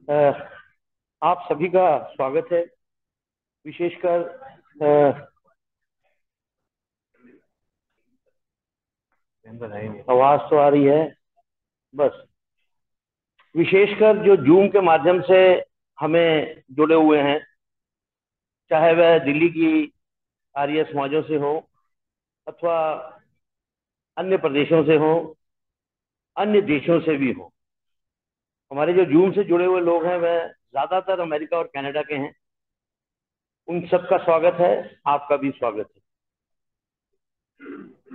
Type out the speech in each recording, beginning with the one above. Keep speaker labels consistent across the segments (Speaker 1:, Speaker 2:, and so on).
Speaker 1: अ, आप सभी का स्वागत है। विशेषकर आवाज तो आ रही है। बस विशेषकर जो जूम के माध्यम से हमें जुड़े हुए हैं, चाहे वह दिल्ली की आर्य समाजों से हो अथवा अन्य प्रदेशों से हो, अन्य देशों से भी हो। हमारे जो जूम से जुड़े हुए लोग हैं वह ज्यादातर अमेरिका और कनाडा के हैं। उन सबका स्वागत है। आपका भी स्वागत है।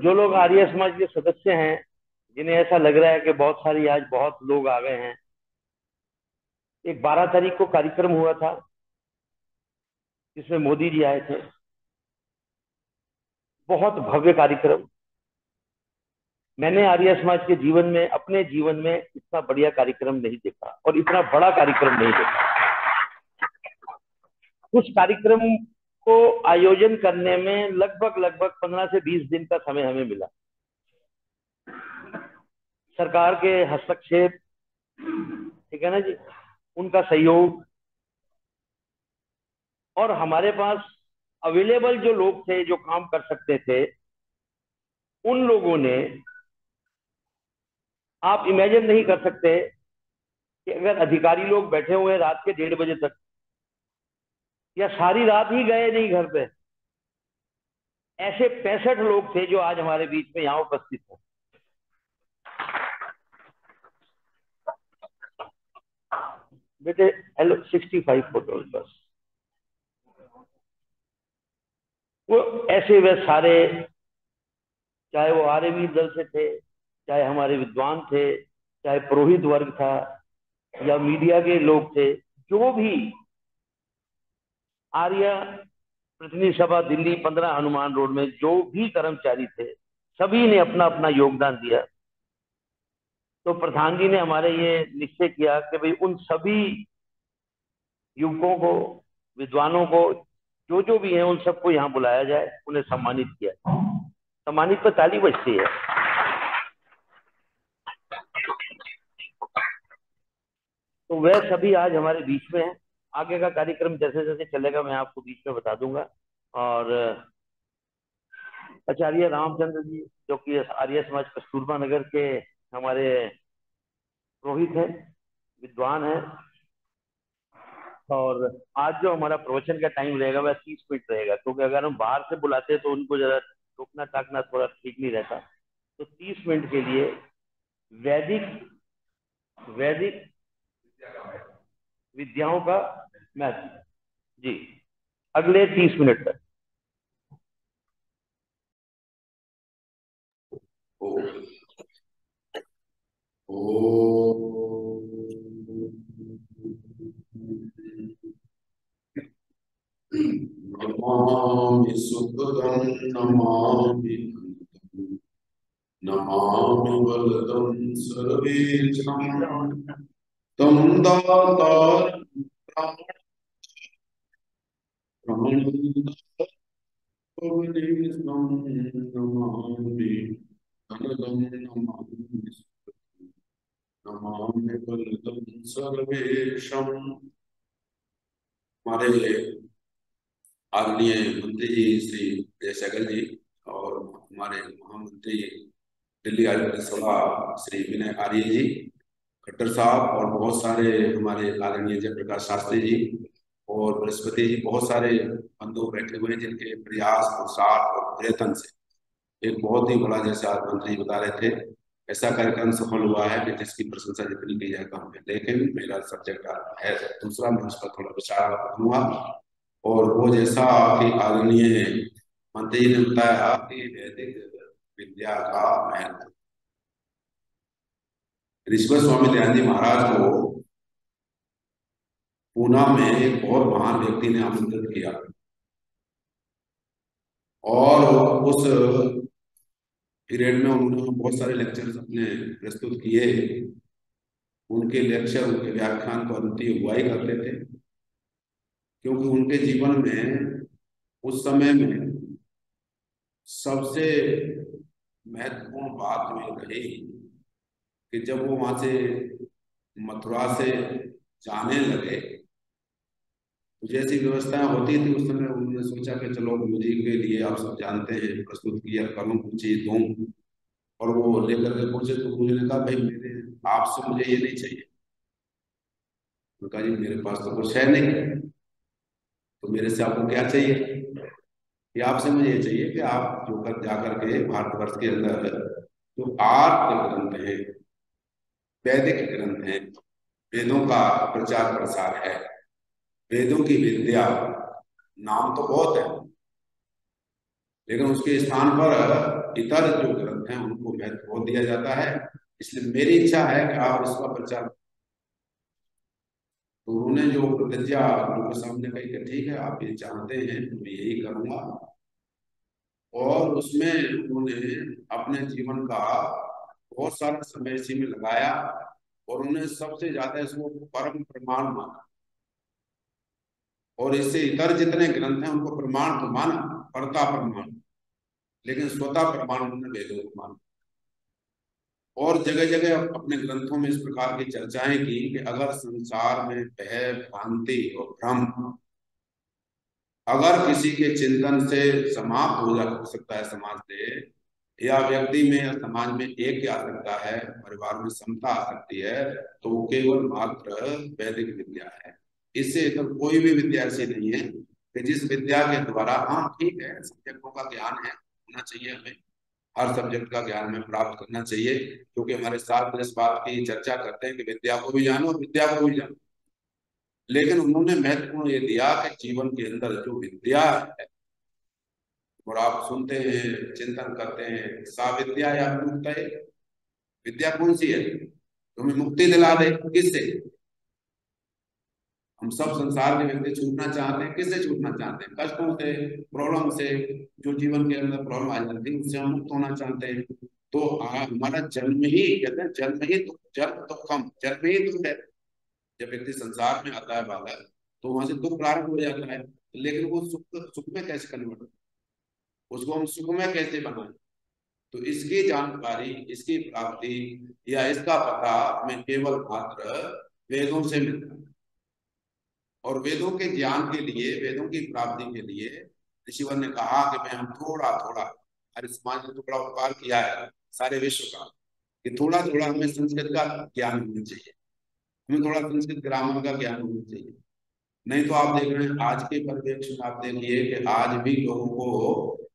Speaker 1: जो लोग आर्य समाज के सदस्य हैं, जिन्हें ऐसा लग रहा है कि बहुत सारी आज बहुत लोग आ गए हैं, एक 12 तारीख को कार्यक्रम हुआ था जिसमें मोदी जी आए थे। बहुत भव्य कार्यक्रम। मैंने आर्य समाज के जीवन में, अपने जीवन में इतना बढ़िया कार्यक्रम नहीं देखा और इतना बड़ा कार्यक्रम नहीं देखा। उस कार्यक्रम को आयोजन करने में लगभग लगभग 15 से 20 दिन का समय हमें मिला। सरकार के हस्तक्षेप, ठीक है ना जी, उनका सहयोग, और हमारे पास अवेलेबल जो लोग थे जो काम कर सकते थे, उन लोगों ने, आप इमेजिन नहीं कर सकते कि अगर अधिकारी लोग बैठे हुए हैं रात के 1:30 बजे तक, या सारी रात ही गए नहीं घर पे, ऐसे 65 लोग थे जो आज हमारे बीच में यहाँ उपस्थित हैं। बेटे हेलो, 65 फोटोज बस। वो ऐसे वे सारे, चाहे वो आर्यवीर दल से थे, चाहे हमारे विद्वान थे, चाहे पुरोहित वर्ग था, या मीडिया के लोग थे, जो भी आर्य प्रतिनिधि सभा दिल्ली 15 हनुमान रोड में जो भी कर्मचारी थे, सभी ने अपना अपना योगदान दिया। तो प्रधान जी ने हमारे ये निश्चय किया कि भाई उन सभी युवकों को, विद्वानों को, जो जो भी हैं, उन सबको यहाँ बुलाया जाए, उन्हें सम्मानित किया। सम्मानित पर ताली बजती है। तो वह सभी आज हमारे बीच में है। आगे का कार्यक्रम जैसे जैसे चलेगा मैं आपको बीच में बता दूंगा। और आचार्य रामचंद्र जी, जो कि आर्य समाज कस्तूरबा नगर के हमारे पुरोहित हैं, विद्वान हैं। और आज जो हमारा प्रवचन का टाइम रहेगा वह 30 मिनट रहेगा, क्योंकि अगर हम बाहर से बुलाते हैं तो उनको जरा रोकना टाकना थोड़ा ठीक नहीं रहता। तो 30 मिनट के लिए वैदिक वैदिक विद्याओं का महत्व, जी, अगले 30 मिनट तक।
Speaker 2: नमामि सुखदं नमामि नमामि वरदं सर्वेशं तं दातारं नमामि अनलं नमामि नमामि वरदं सर्वेशं। हमारे आदरणीय मंत्री जी श्री जयशंकर जी और हमारे महामंत्री दिल्ली आयुक्त सभा श्री विनय आर्य जी, खट्टर साहब, और बहुत सारे हमारे आदरणीय जयप्रकाश शास्त्री जी और बृहस्पति जी, बहुत सारे बंधु बैठे हुए हैं जिनके प्रयास और साथ और प्रयत्न से एक बहुत ही बड़ा, जैसे आज मंत्री जी बता रहे थे, ऐसा कार्यक्रम सफल हुआ है कि जिसकी प्रशंसा जितनी की जाए कम है। लेकिन मेरा सब्जेक्ट है दूसरा, मैं उस पर थोड़ा विचार करूंगा। और वो जैसा कि आदरणीय मंत्री जी ने बताया कि वैदिक विद्या का महत्व, ऋषभ स्वामी दयानंद जी महाराज को पूना में एक बहुत महान व्यक्ति ने आमंत्रित किया, और उस पीरियड में उन्होंने बहुत सारे लेक्चर्स अपने प्रस्तुत किए। उनके लेक्चर, उनके व्याख्यान तो अद्वितीय हुआ ही करते थे, क्योंकि उनके जीवन में उस समय में सबसे महत्वपूर्ण बात तो ये रही कि जब वो वहां से, मथुरा से जाने लगे तो जैसी व्यवस्थाएं होती थी उस समय उन्होंने सोचा कि चलो गुरु जी के लिए आप सब जानते हैं प्रस्तुत किया करूं कुछ चीज दूं। और वो लेकर के पहुंचे तो गुरु जी ने कहा भाई मेरे आपसे मुझे ये नहीं चाहिए। उन्होंने कहा जी मेरे पास तो कुछ है नहीं, तो मेरे से आपको क्या चाहिए? कि आपसे मुझे ये चाहिए कि आप जो कर जाकर के भारतवर्ष के अंदर जो आर्त ग्रंथ है, वैदिक ग्रंथ है, वेदों का प्रचार प्रसार है, वेदों की विद्या, नाम तो बहुत है लेकिन उसके स्थान पर इतर जो ग्रंथ हैं उनको महत्व बहुत दिया जाता है। इसलिए मेरी इच्छा है कि आप इसका प्रचार। तो उन्होंने जो प्रतिज्ञा गुरु के सामने कही कि ठीक है आप ये चाहते हैं तो मैं यही करूंगा। और उसमें उन्होंने अपने जीवन का बहुत सारा समय इसी में लगाया और उन्होंने सबसे ज्यादा इसको परम प्रमाण माना। और इससे इतर जितने ग्रंथ हैं उनको प्रमाण तो माना, कर्ता प्रमाण, लेकिन स्वतः प्रमाण उन्होंने वेदों को माना। और जगह जगह अपने ग्रंथों में इस प्रकार की चर्चाएं की कि अगर संसार में भय भ्रांति और भ्रम अगर किसी के चिंतन से समाप्त हो सकता है समाज से, या व्यक्ति में या समाज में एक आ सकता है, परिवार में समता आ सकती है, तो वो केवल मात्र वैदिक विद्या है। इससे इतर कोई भी विद्या ऐसी नहीं है कि जिस विद्या के द्वारा, हाँ ठीक है सब्जेक्टों का ज्ञान है होना चाहिए, हमें हर सब्जेक्ट का ज्ञान में प्राप्त करना चाहिए, क्योंकि हमारे साथ इस बात की चर्चा करते हैं कि विद्या को भी जानो और विद्या को भी जानो। लेकिन उन्होंने महत्वपूर्ण ये दिया कि जीवन के अंदर जो विद्या है, और आप सुनते हैं चिंतन करते हैं सा विद्या या मुक्त है, विद्या कौन सी है तुम्हें मुक्ति दिला दे? किससे? हम सब संसार के व्यक्ति छूटना चाहते हैं, किससे छूटना चाहते हैं? कष्टों से, प्रॉब्लम से, जो जीवन के अंदर प्रॉब्लम आ जाती है उससे हम मुक्त होना चाहते हैं। तो हमारा जन्म ही, कहते हैं जन्म ही दुख, जन्म दुखम, जन्म ही दुख है। जब व्यक्ति संसार में आता है बालक तो वहां से दुख प्रारंभ हो जाता है, लेकिन वो सुख सुख में कैसे कन्वर्ट, उसको हम सुख में कैसे बनाए? तो इसकी जानकारी, इसकी प्राप्ति या इसका पता हमें केवल मात्र वेदों से मिलता है। और वेदों के ज्ञान के लिए, वेदों की प्राप्ति के लिए ऋषिवर ने कहा कि मैं हम थोड़ा थोड़ा, हमारे समाज ने तो बड़ा उपकार किया है सारे विश्व का, कि थोड़ा थोड़ा हमें संस्कृत का ज्ञान होना चाहिए, हमें थोड़ा संस्कृत ग्रामर का ज्ञान होना चाहिए। नहीं तो आप देख रहे हैं आज के परिप्रेक्ष्य में, आप देखिए कि आज भी लोगों को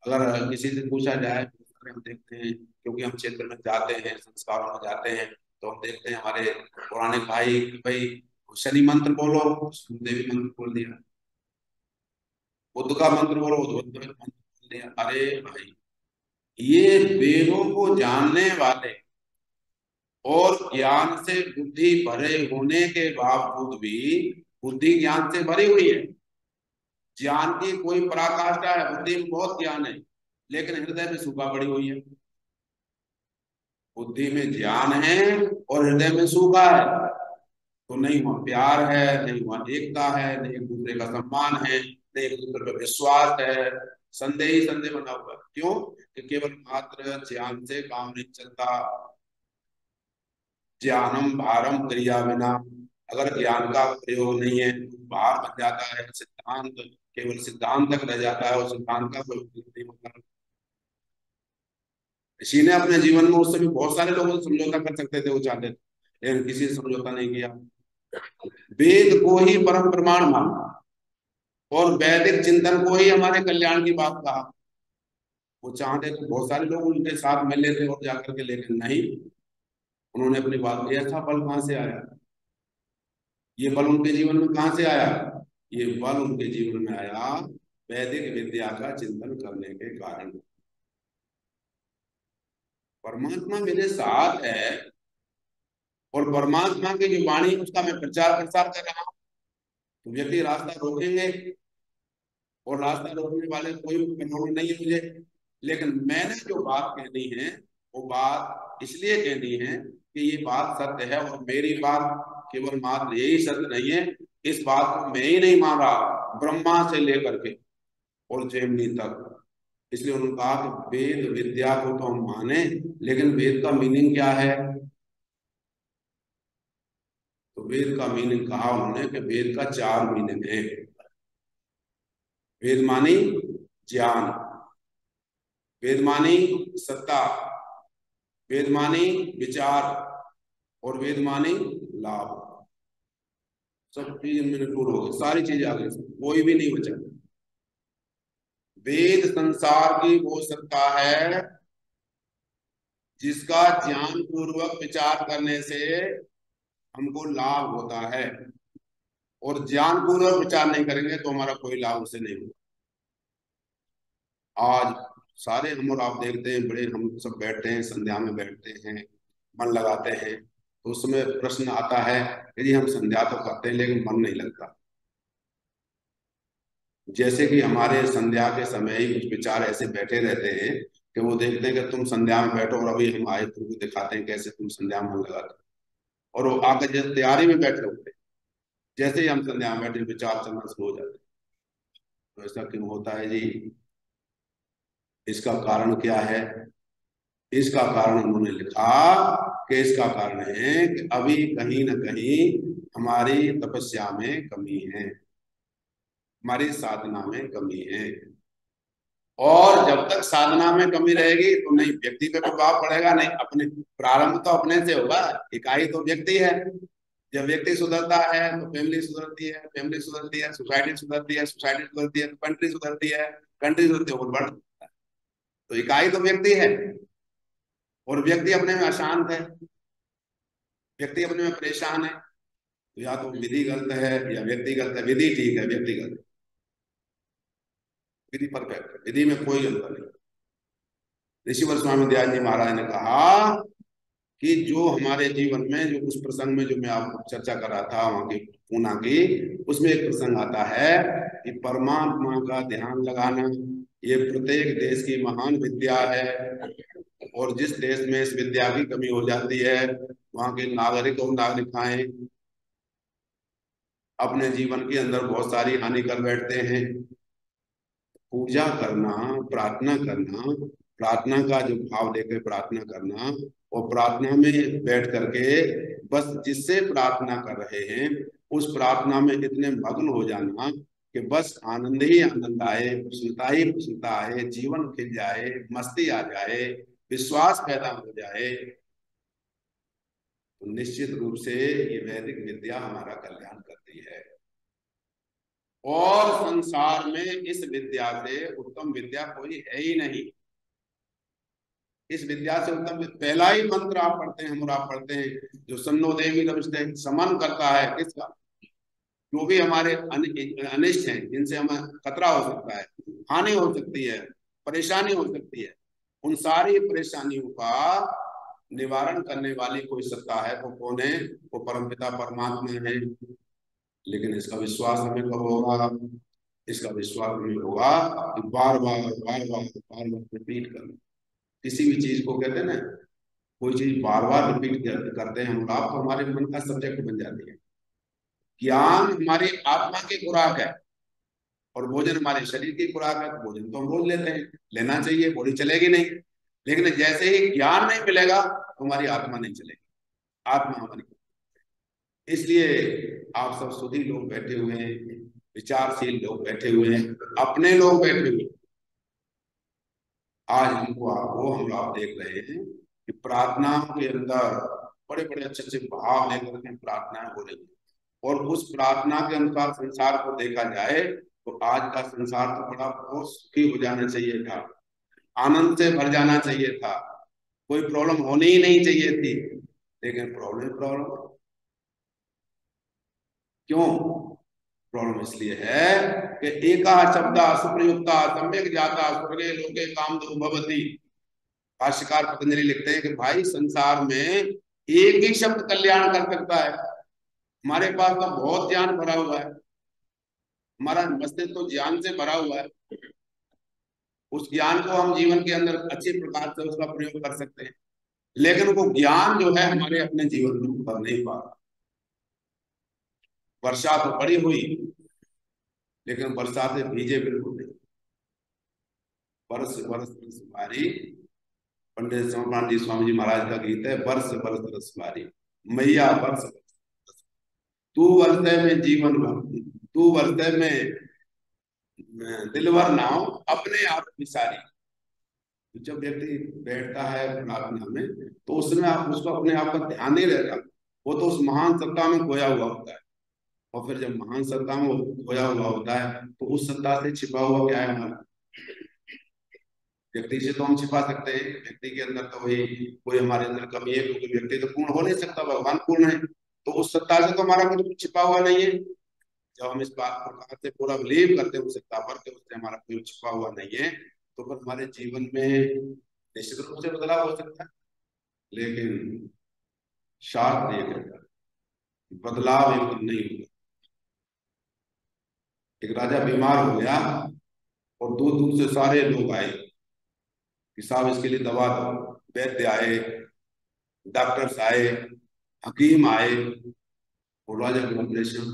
Speaker 2: अगर किसी से पूछा जाए, हम देखते हैं क्योंकि हम क्षेत्र में जाते हैं, संस्कारों में जाते हैं, तो हम देखते हैं हमारे पुराने भाई कि भाई शनि मंत्र बोलो, देवी मंत्र बोल दिया, बुद्ध का मंत्र बोलो, बुद्ध मंत्र बोल दिया। अरे भाई, ये वेदों को जानने वाले और ज्ञान से बुद्धि भरे होने के बावजूद भी, बुद्धि ज्ञान से भरी हुई है, ज्ञान की कोई पराकाष्ठा है, बुद्धि में बहुत ज्ञान है, लेकिन हृदय में सूखा पड़ी हुई है। बुद्धि में ज्ञान है और हृदय में सूखा है, तो नहीं वहां प्यार है, नहीं वहां एकता है, नहीं एक दूसरे का सम्मान है, नहीं एक दूसरे पर विश्वास है। संदेह ही संदेह बना हुआ है। क्यों? कि केवल मात्र ज्ञान से काम नहीं चलता। ज्ञानम भारम क्रिया बिना, अगर ज्ञान का प्रयोग नहीं है तो भार बन जाता है, सिद्धांत केवल सिद्धांत तक रह जाता है और सिद्धांत का कोई उपयोग नहीं होता। इसी ने अपने जीवन में उस समय बहुत सारे लोगों से समझौता कर सकते थे, वो चाहते थे, लेकिन किसी से समझौता नहीं किया। वेद को ही परम प्रमाण माना और वैदिक चिंतन को ही हमारे कल्याण की बात कहा। वो चाहते तो बहुत सारे लोग उनके साथ मिल लेते और जाकर के, लेकिन नहीं, उन्होंने अपनी बात की। ऐसा बल कहां से आया? ये बल उनके जीवन में कहां से आया? ये बल उनके जीवन में आया वैदिक विद्या का चिंतन करने के कारण। परमात्मा मेरे साथ है और परमात्मा की जो वाणी है उसका मैं प्रचार प्रसार कर रहा हूं, तो व्यक्ति रास्ता रोकेंगे, और रास्ता रोकने वाले कोई कठोर नहीं है मुझे। लेकिन मैंने जो बात कहनी है वो बात इसलिए कहनी है कि ये बात सत्य है, और मेरी बात केवल मात्र यही सत्य नहीं है, इस बात को मैं ही नहीं मान रहा, ब्रह्मा से लेकर के और जैमिनी तक। इसलिए उन्होंने कहा कि वेद विद्या को तो हम माने, लेकिन वेद का मीनिंग क्या है? तो तो वेद का मीनिंग कहा उन्होंने कि वेद का 4 मीनिंग है। वेद मानी ज्ञान, वेद मानी सत्ता, वेद मानी विचार, और वेद मानी लाभ। सब चीज इनमें इंक्लूड हो गई, सारी चीजें आ गई, कोई भी नहीं बचा। वेद संसार की वो सत्ता है जिसका ज्ञान पूर्वक विचार करने से हमको लाभ होता है, और ज्ञान पूर्वक विचार नहीं करेंगे तो हमारा कोई लाभ उससे नहीं होगा। आज सारे हम और आप देखते हैं, बड़े हम सब बैठते हैं, संध्या में बैठते हैं, मन लगाते हैं, तो उसमें प्रश्न आता है यदि हम संध्या तो करते हैं लेकिन मन नहीं लगता। जैसे कि हमारे संध्या के समय ही कुछ विचार ऐसे बैठे रहते हैं कि वो देखते हैं कि तुम संध्या में बैठो और अभी हम आए तुमको दिखाते हैं कैसे तुम संध्या में मन लगाते हो, और वो आकर जैसे तैयारी में बैठे होते हैं, जैसे ही हम संध्या में बैठे विचार चलना शुरू हो जाते हैं। तो ऐसा क्यों होता है जी? इसका कारण क्या है? इसका कारण उन्होंने लिखा कि इसका कारण है कि अभी कहीं ना कहीं हमारी तपस्या में कमी है, हमारी साधना में कमी है, और जब तक साधना में कमी रहेगी तो नहीं व्यक्ति पे प्रभाव पड़ेगा, नहीं अपने, प्रारंभ तो अपने से होगा, इकाई तो व्यक्ति है। जब व्यक्ति सुधरता है तो फैमिली सुधरती है, फैमिली सुधरती है सोसाइटी सुधरती है, सोसाइटी सुधरती है तो कंट्री सुधरती है, कंट्री सुधरती है वर्ल्ड। तो इकाई तो व्यक्ति है, और व्यक्ति अपने में अशांत है, व्यक्ति अपने में परेशान है, तो या तो विधि गलत है या व्यक्ति गलत है। विधि ठीक है, व्यक्ति गलत है। विधि परफेक्ट है, विधि में कोई अंतर नहीं। ऋषिवर स्वामी दयाल जी महाराज ने कहा कि जो हमारे जीवन में जो उस प्रसंग में जो मैं आपको चर्चा कर रहा था वहां की पूना की, उसमें एक प्रसंग आता है कि परमात्मा का ध्यान लगाना ये प्रत्येक देश की महान विद्या है, और जिस देश में इस विद्या की कमी हो जाती है वहां के नागरिक और नागरिकाएं अपने जीवन के अंदर बहुत सारी हानि कर बैठते हैं। पूजा करना, प्रार्थना करना, प्रार्थना का जो भाव लेकर प्रार्थना करना, और प्रार्थना में बैठ करके बस जिससे प्रार्थना कर रहे हैं उस प्रार्थना में इतने मग्न हो जाना कि बस आनंद ही आनंद आए, प्रसन्नता ही प्रसन्नता आए, जीवन खिल जाए, मस्ती आ जाए, विश्वास पैदा हो जाए, तो निश्चित रूप से ये वैदिक विद्या हमारा कल्याण करती है। और संसार में इस विद्या से उत्तम विद्या कोई है ही नहीं। इस विद्या से उत्तम पहला ही मंत्र आप पढ़ते हैं, हम और आप पढ़ते हैं, जो सन्नो देवी नमस्ते, समन करता है किसका? जो भी हमारे अनिष्ट हैं, जिनसे हमें खतरा हो सकता है, हानि हो सकती है, परेशानी हो सकती है, उन सारी परेशानियों का निवारण करने वाली कोई सत्ता है तो कौन है? वो परमपिता परमात्मा है। लेकिन इसका विश्वास हमें कब होगा? इसका विश्वास हमें होगा कि बार बार बार बार बार बार रिपीट करना। किसी भी चीज को कहते हैं ना, कोई चीज बार बार रिपीट करते हैं हम, आप तो हमारे मन का सब्जेक्ट बन जाती है। ज्ञान हमारी आत्मा की खुराक है, और भोजन हमारे शरीर की खुराक है, तो भोजन तो हम रोज लेते हैं, लेना चाहिए, बॉडी चलेगी नहीं। लेकिन जैसे ही ज्ञान नहीं मिलेगा तो हमारी आत्मा नहीं चलेगी, आत्मा हमारी। इसलिए आप सब सुधी लोग बैठे हुए हैं, विचारशील लोग बैठे हुए हैं, अपने लोग बैठे हुए हैं। आज हमको आपको हम आप देख रहे हैं कि प्रार्थनाओं के अंदर बड़े बड़े अच्छे अच्छे भाव लेकर के प्रार्थनाएं हो रही है, और उस प्रार्थना के अनुसार संसार को देखा जाए तो आज का संसार तो बड़ा बहुत सुखी हो जाना चाहिए था, आनंद से भर जाना चाहिए था, कोई प्रॉब्लम होनी ही नहीं चाहिए थी। लेकिन प्रॉब्लम प्रॉब्लम क्यों? प्रॉब्लम इसलिए है कि एका शब्दा सुप्रयुक्ता सम्यक जाता स्वर्गे लोके काम दो भवती। भाष्यकार पतंजलि लिखते हैं कि भाई संसार में एक ही शब्द कल्याण कर सकता है। हमारे पास तो बहुत ज्ञान भरा हुआ है, हमारा मस्तिष्क तो ज्ञान से भरा हुआ है, उस ज्ञान को हम जीवन के अंदर अच्छे प्रकार से उसका प्रयोग कर सकते हैं, लेकिन वो ज्ञान जो है हमारे अपने जीवन में उतर नहीं पा रहा। वर्षा तो बड़ी हुई लेकिन वर्षा से भीजे बिल्कुल नहीं। बरस बरस बरस बारी, पंडित चंद्रकांत जी स्वामी जी महाराज का गीत है, बरस बरस बरस बारी, मैया बरस बरस। तू वर्तय में जीवन भर, तू वर्तय में दिलवर नाव अपने आप विसारी। जब व्यक्ति बैठता है प्रार्थना में तो उसमें आप उसको अपने आप का ध्यान नहीं रहता, वो तो उस महान सत्ता में खोया हुआ होता है। और फिर जब महान सत्ता में वो खोया हुआ होता है तो उस सत्ता से छिपा हुआ क्या है हमारा? व्यक्ति से तो हम छिपा सकते हैं, व्यक्ति के अंदर तो वही कोई हमारे अंदर कमी है, क्योंकि व्यक्ति तो पूर्ण हो नहीं सकता, भगवान पूर्ण है। तो उस सत्ता से तो हमारा कुछ छिपा हुआ नहीं है। जब हम इस बात प्रकार से पूरा बिलीव करते हैं उस सत्ता पर कि उससे हमारा कोई छिपा हुआ नहीं है, तो फिर हमारे जीवन में निश्चित रूप से बदलाव हो सकता है। लेकिन शास्त्र ये कहता है बदलाव एकदम नहीं होगा। एक राजा बीमार हो गया और दूर दूर से सारे लोग आए कि साहब इसके लिए दवा दो। वैद्य आए, डॉक्टर्स आए, हकीम आए, और राजा को ऑपरेशन,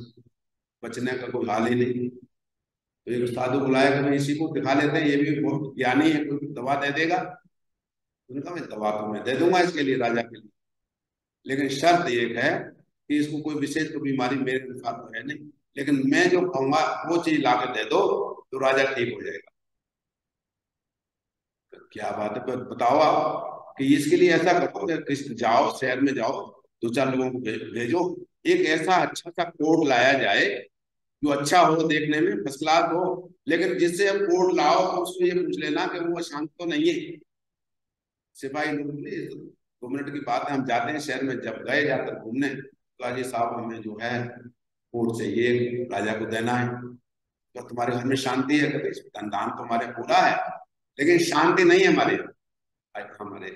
Speaker 2: बचने का कोई हाल ही नहीं। तो एक साधु बुलाया कि भाई इसी को दिखा लेते हैं, ये भी बहुत ज्ञानी है, कोई दवा दे देगा। उनका मैं दवा तो मैं दे दूंगा इसके लिए, राजा के लिए, लेकिन शर्त एक है कि इसको कोई विशेष तो बीमारी मेरे अनुसार तो है नहीं, लेकिन मैं जो कहूंगा वो चीज ला के दे दो तो राजा ठीक हो जाएगा। तो क्या बात है, पर बताओ आप कि इसके लिए ऐसा करो कि जाओ शहर में जाओ, दो चार लोगों को भेजो, एक ऐसा अच्छा सा कोट लाया जाए जो अच्छा हो, देखने में फर्स्ट क्लास हो, लेकिन जिससे हम कोट लाओ तो उसको ये पूछ लेना कि वो अशांत तो नहीं है। सिपाही लोग बोले 2 मिनट की बात है, हम जाते हैं शहर में। जब गए जाकर घूमने तो अजय साहब हमें जो है कोट चाहिए, राजा को देना है। तो तुम्हारे घर में शांति है? कहते धन दान तो हमारे पूरा है, लेकिन शांति नहीं है हमारे यहाँ। आज हमारे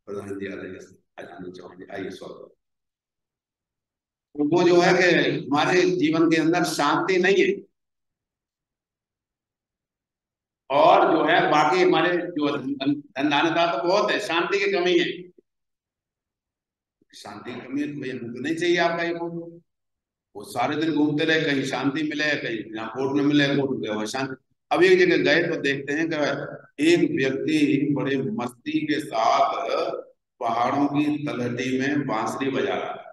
Speaker 2: प्रधान जी आ रहे हैं, आनंद चौहान जी, आइए स्वागत। तो वो जो है कि हमारे जीवन के अंदर शांति नहीं है, और जो है बाकी हमारे जो धन दानता तो बहुत है, शांति की कमी है। शांति की कमी है तो भैया मुझे नहीं चाहिए आपका ये कोट। वो सारे दिन घूमते रहे, कहीं शांति मिले, कहीं यहाँ कोर्ट में मिले, कोर्ट गए वहाँ शांति। अब एक जगह गए तो देखते हैं कि एक व्यक्ति बड़े मस्ती के साथ पहाड़ों की तलहटी में बांसुरी बजा रहा है।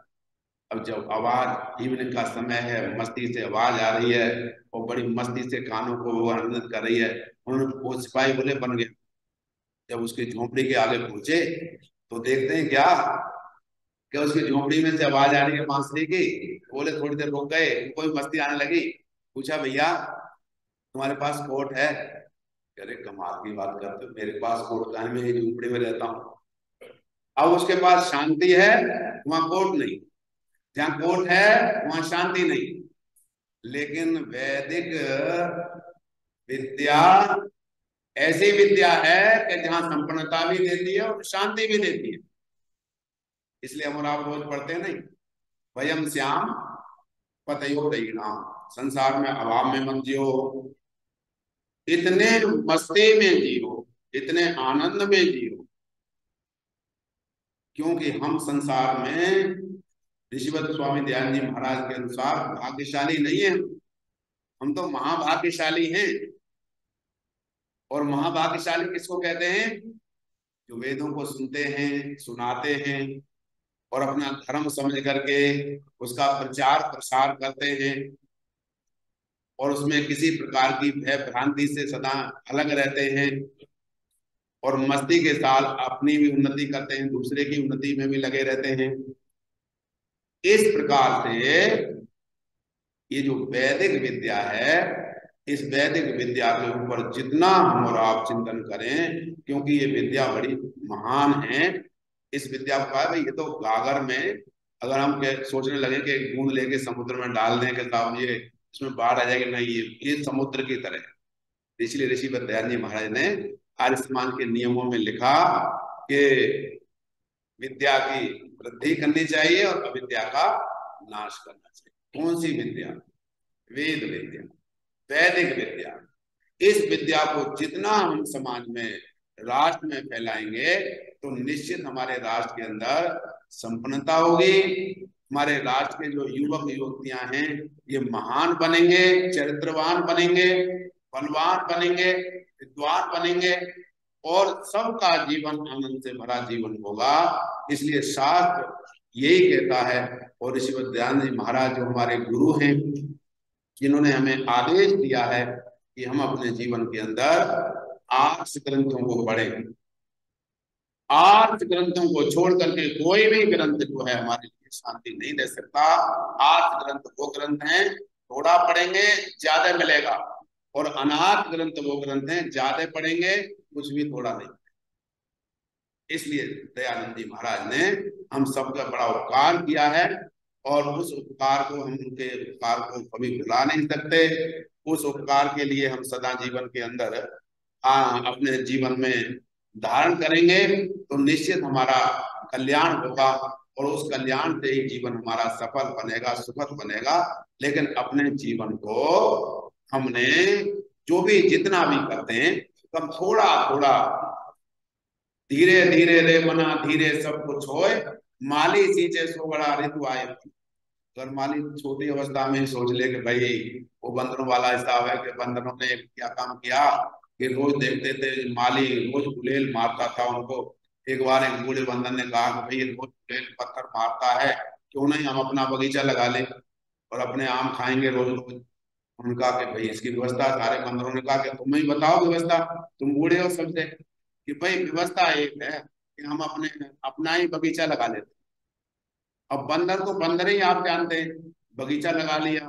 Speaker 2: अब जब आवाज, इवनिंग का समय है, मस्ती से आवाज आ रही है और बड़ी मस्ती से कानों को वो आनंदित कर रही है। उन्होंने, वो सिपाही बोले बन गया। जब उसकी झोपड़ी के आगे पहुंचे तो देखते हैं क्या, कि उसकी झोपड़ी में से आवाज आ रही है बांसुरी की। बोले थोड़ी देर रुक गए, उनको भी मस्ती आने लगी। पूछा भैया तुम्हारे पास कोट है? कह रहे कमाल की बात करते हो, मेरे पास कोट का है, मैं झोपड़ी में रहता हूँ। अब उसके पास शांति है, वहां कोट नहीं। जहाँ कोट है वहां शांति नहीं। लेकिन वैदिक विद्या ऐसी विद्या है कि जहां संपन्नता भी देती है और शांति भी देती है। इसलिए हम और आप रोज पढ़ते हैं नहीं, वयम श्याम पतयो रहीणाम, संसार में अभाव में मत जियो, इतने मस्ती में जियो, इतने आनंद में जियो। क्योंकि हम संसार में ऋषिवत स्वामी दयानंद जी महाराज के अनुसार भाग्यशाली नहीं है, हम तो महाभाग्यशाली हैं। और महाभाग्यशाली किसको कहते हैं? जो वेदों को सुनते हैं, सुनाते हैं और अपना धर्म समझ करके उसका प्रचार प्रसार करते हैं, और उसमें किसी प्रकार की भय भ्रांति से सदा अलग रहते हैं, और मस्ती के साथ अपनी भी उन्नति करते हैं, दूसरे की उन्नति में भी लगे रहते हैं। इस प्रकार से ये जो वैदिक विद्या है, इस वैदिक विद्या के ऊपर जितना हम और आप चिंतन करें, क्योंकि ये विद्या बड़ी महान है। इस विद्या को कहा भाई ये तो गागर में अगर हम सोचने लगे कि बूंद लेके समुद्र में डाल दें कि साहब ये इसमें बाढ़ आ जाएगी, नहीं, ये समुद्र की तरह है। इसलिए ऋषि दयानंद जी महाराज ने आर्य समाज के नियमों में लिखा कि विद्या की वृद्धि करनी चाहिए और अविद्या का नाश करना चाहिए। कौन सी विद्या? वेद विद्या, वैदिक विद्या। इस विद्या को जितना हम समाज में, राष्ट्र में फैलाएंगे तो निश्चित हमारे राष्ट्र के अंदर संपन्नता होगी। हमारे राष्ट्र के जो युवक युवतियां हैं ये महान बनेंगे, चरित्रवान बनेंगे, बलवान बनेंगे, विद्वान बनेंगे, और सबका जीवन आनंद से भरा जीवन होगा। इसलिए शास्त्र यही कहता है। और ऋषि वैद्यानंद जी महाराज जो हमारे गुरु हैं, जिन्होंने हमें आदेश दिया है कि हम अपने जीवन के अंदर 8 ग्रंथों को पढ़ें। 8 ग्रंथों को छोड़ करके कोई भी ग्रंथ जो है हमारे लिए शांति नहीं दे सकता। 8 ग्रंथ वो ग्रंथ हैं, थोड़ा पढ़ेंगे ज्यादा मिलेगा, और अनाथ ग्रंथ वो ग्रंथ हैं, ज्यादा पढ़ेंगे कुछ भी थोड़ा नहीं। इसलिए दयानंद जी महाराज ने हम सबका बड़ा उपकार किया है, और उस उपकार को, हम उनके उपकार को कभी भुला नहीं सकते। उस उपकार के लिए हम सदा जीवन के अंदर अपने जीवन में धारण करेंगे, तो निश्चित हमारा कल्याण होगा, और उस कल्याण से ही जीवन हमारा सफल बनेगा, सुखद बनेगा। लेकिन अपने जीवन को हमने जो भी जितना भी करते हैं, तब थोड़ा थोड़ा, धीरे धीरे रे मना धीरे सब कुछ होए, माली सींचे सो बड़ा ऋतु आए। अगर माली छोटी अवस्था में सोच ले कि भाई वो बंदरों वाला हिसाब है, कि बंदरों ने क्या काम किया कि रोज देखते थे माली रोज गुलेल मारता था उनको। एक बार एक बूढ़े बंदर ने कहा कि भाई रोज गुलेल पत्थर मारता है, क्यों नहीं हम अपना बगीचा लगा ले और अपने आम खाएंगे रोज रोज। उन्होंने कहा कि भाई इसकी व्यवस्था, सारे बंदरों ने कहा कि तुम ही बताओ व्यवस्था, तुम बूढ़े हो सबसे, कि भाई व्यवस्था एक है कि हम अपने अपना ही बगीचा लगा लेते। अब बंदर तो बंदर ही, आप जानते हैं, बगीचा लगा लिया,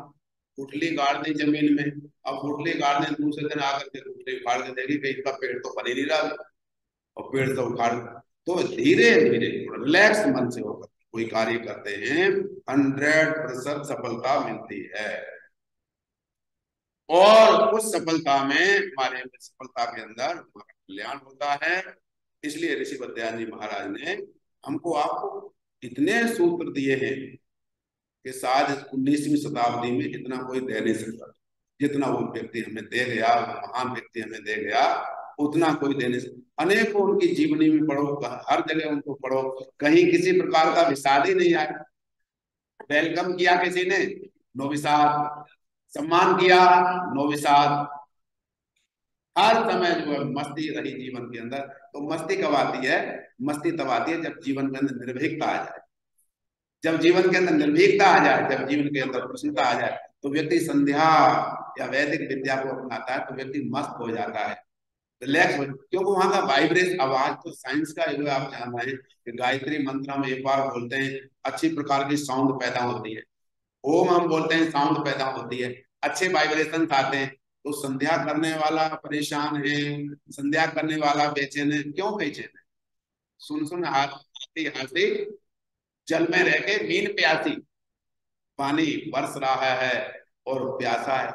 Speaker 2: गुठली गाड़ दी जमीन में। अब गुठली गाड़ने दूसरे दिन आकर के गुठली उखाड़ के देखी कि इसका पेड़ तो बन ही नहीं रहा, और पेड़ तो उखाड़। तो धीरे धीरे रिलैक्स मन से होकर कोई कार्य करते हैं, 100% सफलता मिलती है। और उस सफलता में, हमारे सफलता के अंदर हमारा कल्याण होता है। इसलिए ऋषि वैद्यानंद जी महाराज ने हमको, आपको इतने सूत्र दिए हैं कि शायद 19वीं शताब्दी में इतना कोई दे नहीं सकता। जितना वो व्यक्ति हमें दे गया, वो महान व्यक्ति हमें दे गया, उतना कोई दे नहीं सकता। अनेकों उनकी जीवनी में पढ़ो, हर जगह उनको पढ़ो, कहीं किसी प्रकार का विषाद ही नहीं आया। वेलकम किया किसी ने, नो विषाद, सम्मान किया, नो विषाद। हर समय जो है मस्ती रही जीवन के अंदर। तो मस्ती कब आती है? मस्ती तब आती है जब जीवन के अंदर निर्भीकता आ जाए। जब जीवन के अंदर निर्भीकता आ जाए, जब जीवन के अंदर प्रसन्नता आ जाए, तो व्यक्ति संध्या या वैदिक विद्या को अपनाता है, तो व्यक्ति मस्त हो जाता है, रिलैक्स हो, क्योंकि वहां का वाइब्रेशन, आवाज, तो साइंस का जो आप जान रहे हैं कि गायत्री मंत्र में एक बार बोलते हैं अच्छी प्रकार की साउंड पैदा होती है, ओम हम बोलते हैं साउंड पैदा होती है, अच्छे वाइब्रेशन आते हैं। तो संध्या करने वाला परेशान है, संध्या करने वाला बेचैन है। क्यों बेचैन है? सुन सुन हाथी हाथी जल में रह के मीन प्यासी, पानी बरस रहा है और प्यासा है।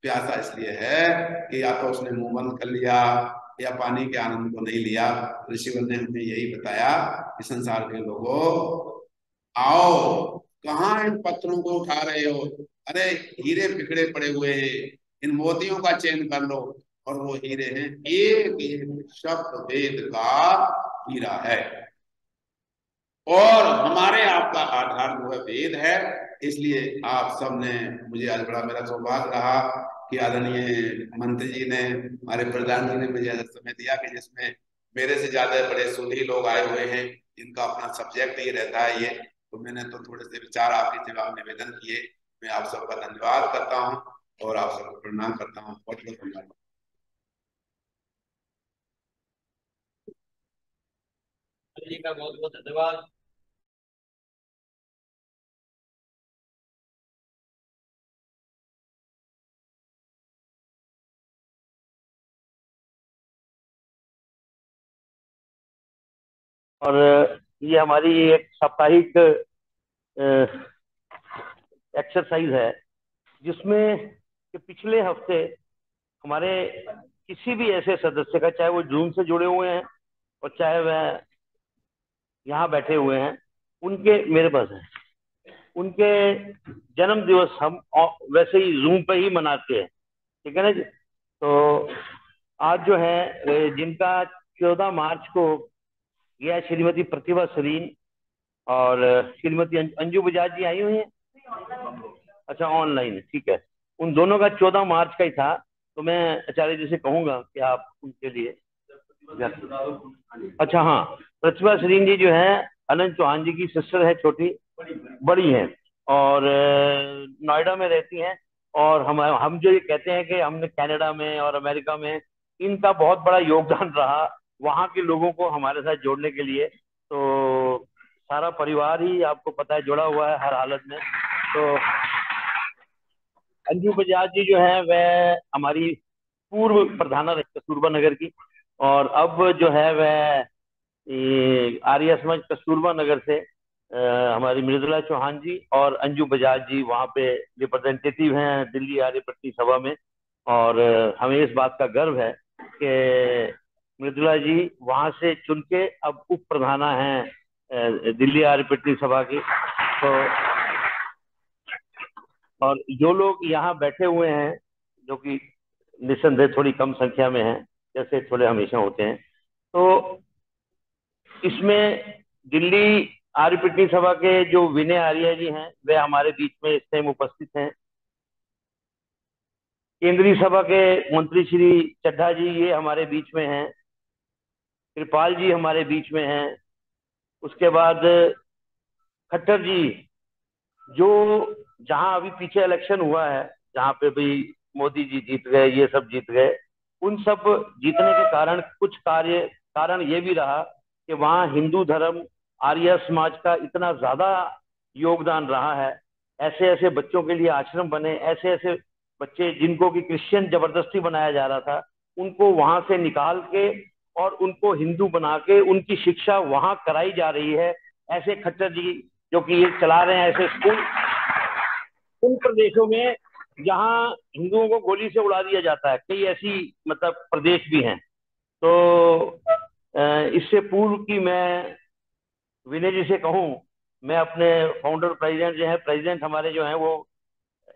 Speaker 2: प्यासा इसलिए है कि या तो उसने मुंह बंद कर लिया, या पानी के आनंद को नहीं लिया। ऋषिवर ने हमें यही बताया कि संसार के लोगों, आओ, कहाँ इन पत्थरों को उठा रहे हो? अरे हीरे बिखरे पड़े हुए हैं, इन मोतियों का चयन कर लो। और वो हीरे हैं, एक एक शब्द वेद का हीरा है, और हमारे आपका आधार जो है वेद है। इसलिए आप सब ने, मुझे आज बड़ा मेरा सौभाग्य रहा कि आदरणीय मंत्री जी ने, हमारे प्रधान जी ने मुझे ऐसा समय दिया कि जिसमें मेरे से ज्यादा बड़े सुधी लोग आए हुए हैं, जिनका अपना सब्जेक्ट ही रहता है ये। तो मैंने तो थोड़े से विचार आपके जवाब निवेदन किए। मैं आप सबका धन्यवाद करता हूँ और आप सबको प्रणाम करता हूँ। बहुत बहुत धन्यवाद।
Speaker 1: जी का बहुत बहुत धन्यवाद। और ये हमारी एक साप्ताहिक एक्सरसाइज है, जिसमें कि पिछले हफ्ते हमारे किसी भी ऐसे सदस्य का, चाहे वो जूम से जुड़े हुए हैं और चाहे वह यहाँ बैठे हुए हैं, उनके, मेरे पास है, उनके जन्म दिवस हम वैसे ही जूम पे ही मनाते हैं। ठीक है ना जी? तो आज जो है जिनका 14 मार्च को यह श्रीमती प्रतिभा सरीन और श्रीमती अंजू बजाज जी आई हुई हैं। अच्छा, ऑनलाइन है, ठीक है। उन दोनों का 14 मार्च का ही था, तो मैं आचार्य जी से कहूंगा कि आप उनके लिए। अच्छा हाँ, प्रतिभा सरीन जी जो है अनंत चौहान जी की सिस्टर है, छोटी बड़ी हैं, और नोएडा में रहती हैं। और हम जो ये कहते हैं कि हमने कनाडा में और अमेरिका में, इनका बहुत बड़ा योगदान रहा वहाँ के लोगों को हमारे साथ जोड़ने के लिए। तो सारा परिवार ही आपको पता है जुड़ा हुआ है हर हालत में। तो अंजू बजाज जी जो है वह हमारी पूर्व प्रधाना रही कस्तूरबा नगर की, और अब जो है वह ये आर्य समाज कस्तूरबा नगर से हमारी मृदुला चौहान जी और अंजू बजाज जी वहाँ पे रिप्रेजेंटेटिव हैं दिल्ली आर्य पट्टी सभा में। और हमें इस बात का गर्व है कि मृदुला जी वहाँ से चुन के अब उप प्रधाना हैं दिल्ली आर्य पट्टी सभा की। तो और जो लोग यहाँ बैठे हुए हैं, जो कि निस्संदेह थोड़ी कम संख्या में हैं, जैसे थोड़े हमेशा होते हैं, तो इसमें दिल्ली आर्य पट्टी सभा के जो विनय आर्य जी हैं वे हमारे बीच में इस टाइम उपस्थित हैं। केंद्रीय सभा के मंत्री श्री चड्ढा जी ये हमारे बीच में हैं। कृपाल जी हमारे बीच में हैं। उसके बाद खट्टर जी, जो जहां अभी पीछे इलेक्शन हुआ है, जहां पे भी मोदी जी जीत गए, ये सब जीत गए, उन सब जीतने के कारण कुछ कारण ये भी रहा कि वहाँ हिंदू धर्म आर्य समाज का इतना ज्यादा योगदान रहा है। ऐसे ऐसे बच्चों के लिए आश्रम बने, ऐसे ऐसे बच्चे जिनको कि क्रिश्चियन जबरदस्ती बनाया जा रहा था, उनको वहां से निकाल के और उनको हिंदू बना के उनकी शिक्षा वहां कराई जा रही है। ऐसे खट्टर जी जो कि ये चला रहे हैं ऐसे स्कूल उन प्रदेशों में जहां हिंदुओं को गोली से उड़ा दिया जाता है, कई ऐसी मतलब प्रदेश भी हैं। तो इससे पूर्व की मैं विनय जी से कहूं, मैं अपने फाउंडर प्रेसिडेंट जो है, प्रेसिडेंट हमारे जो हैं वो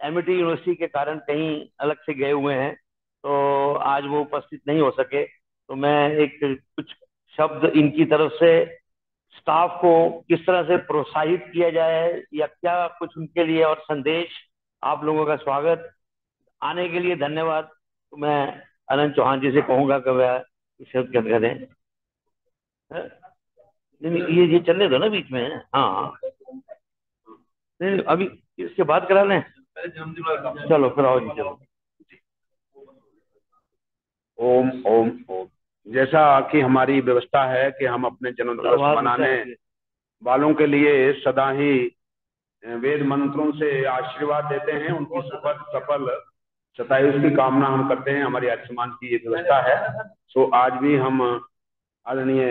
Speaker 1: एमिटी यूनिवर्सिटी के कारण कहीं अलग से गए हुए हैं, तो आज वो उपस्थित नहीं हो सके। तो मैं एक कुछ शब्द इनकी तरफ से स्टाफ को किस तरह से प्रोत्साहित किया जाए या क्या कुछ उनके लिए और संदेश, आप लोगों का स्वागत, आने के लिए धन्यवाद। तो मैं अनंत चौहान जी से कहूंगा कि वह शब्द करें। नहीं नहीं, ये चलने दो ना बीच में। हाँ हाँ, नहीं नहीं, अभी इसके बाद करा लें। चलो फिर आओ जी, चलो।
Speaker 2: ओम ओम ओम। जैसा कि हमारी व्यवस्था है कि हम अपने जन्म दिवस
Speaker 1: आवाज
Speaker 2: मनाने
Speaker 1: ऊंचा रखिए।
Speaker 2: वालों के लिए सदा ही वेद मंत्रों से आशीर्वाद देते हैं, उनकी सुखद सफल शतायुष की कामना हम करते हैं। हमारी आर्य समाज की ये व्यवस्था है। सो आज भी हम आदरणीय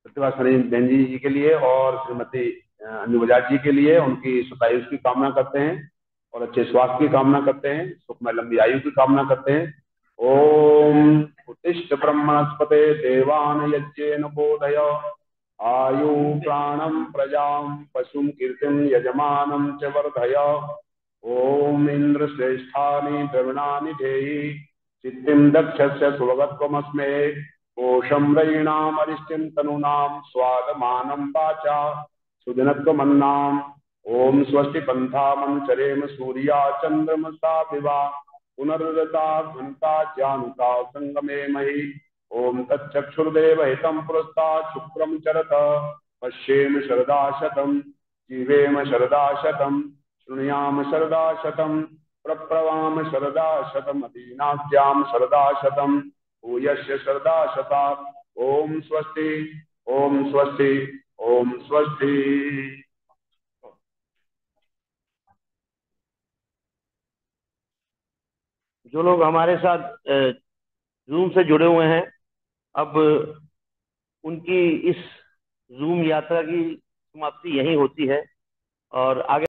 Speaker 2: प्रतिभा बहन जी के लिए और श्रीमती अंजू बजाज जी के लिए उनकी शतायुष की कामना करते हैं और अच्छे स्वास्थ्य की कामना करते हैं, सुखमय लंबी आयु की कामना करते हैं। ओम उत्तिष्ठ ब्रह्मणस्पते देवान यज्ञेन बोधय आयु प्राणम प्रजाम पशुम कीर्तिम यजमानम च वर्धय। ओम इंद्र श्रेष्ठानि द्रविणानि धेहि चित्तिम दक्षस्य सुभगत्वमस्मे कोशम रयीणामरिष्टिम तनूनां स्वादमानं वाचा सुदिनत्वमन्नाम्। ओम स्वस्ति पंथामनुचरेम सूर्या चंद्रमसा विवा पुनर्रता घंटा ज्ञानुता संगमे महि। ओम तच्चक्षुर्देव हितं पुरस्तात् शुक्रं चरत पश्येम शरदा शतं जीवेम शरदा शतं शृणुयाम शरदा शतं प्रप्लवाम शरदा शतम् अदीनाद्याम शरदा शतं भूयस्य शरदा शता। ओम स्वस्ति ओम स्वस्ति ओम स्वस्ति।
Speaker 1: जो लोग हमारे साथ जूम से जुड़े हुए हैं, अब उनकी इस जूम यात्रा की समाप्ति यहीं होती है और आगे